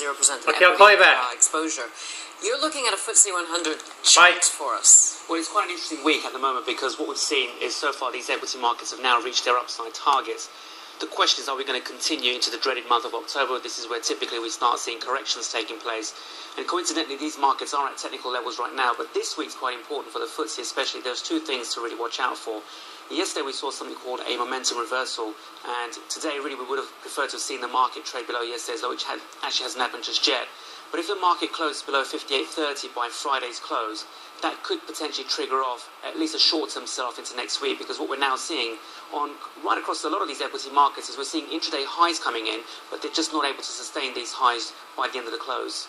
0% Okay, I'll call you back. Exposure. You're looking at a FTSE 100 chart for us. Well, it's quite an interesting week at the moment because what we've seen is so far these equity markets have now reached their upside targets. The question is, are we going to continue into the dreaded month of October? This is where typically we start seeing corrections taking place. And coincidentally, these markets are at technical levels right now, but this week's quite important for the FTSE especially. There's two things to really watch out for. Yesterday we saw something called a momentum reversal, and today really we would have preferred to have seen the market trade below yesterday's low, which actually hasn't happened just yet. But if the market closes below 58.30 by Friday's close, that could potentially trigger off at least a short-term sell-off into next week, because what we're now seeing right across a lot of these equity markets is we're seeing intraday highs coming in, but they're just not able to sustain these highs by the end of the close.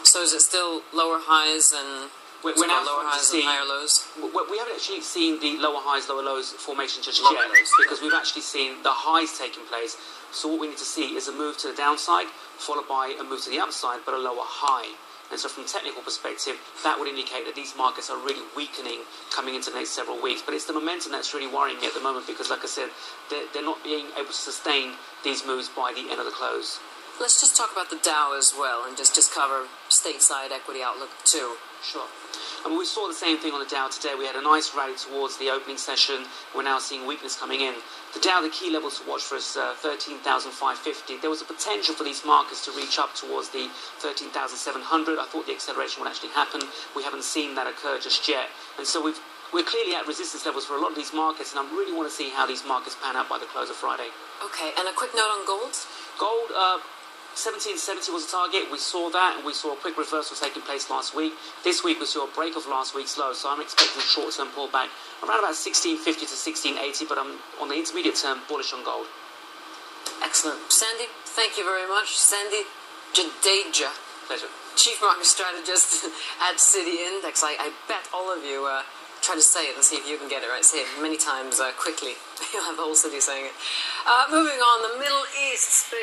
So is it still lower highs and we're now lower highs and higher lows? We haven't actually seen the lower highs, lower lows formation just Lower yet, lows, because we've actually seen the highs taking place. So what we need to see is a move to the downside, followed by a move to the upside, but a lower high. And so from a technical perspective, that would indicate that these markets are really weakening coming into the next several weeks. But it's the momentum that's really worrying me at the moment, because like I said, they're not being able to sustain these moves by the end of the close. Let's just talk about the Dow as well, and just cover stateside equity outlook too. Sure. And we saw the same thing on the Dow today. We had a nice rally towards the opening session. We're now seeing weakness coming in. The Dow, the key levels to watch for is 13,550. There was a potential for these markets to reach up towards the 13,700. I thought the acceleration would actually happen. We haven't seen that occur just yet. And so we're clearly at resistance levels for a lot of these markets, and I really want to see how these markets pan out by the close of Friday. Okay, and a quick note on gold? Gold, 1770 was a target. We saw that, and we saw a quick reversal taking place last week. This week we saw a break of last week's low, so I'm expecting a short-term pullback around about 1650 to 1680, but I'm on the intermediate term bullish on gold. Excellent. Sandy, thank you very much. Sandy Jadeja. Pleasure. Chief Market Strategist at City Index. I bet all of you try to say it and see if you can get it right. Say it many times quickly. You'll have the whole city saying it. Moving on, the Middle East.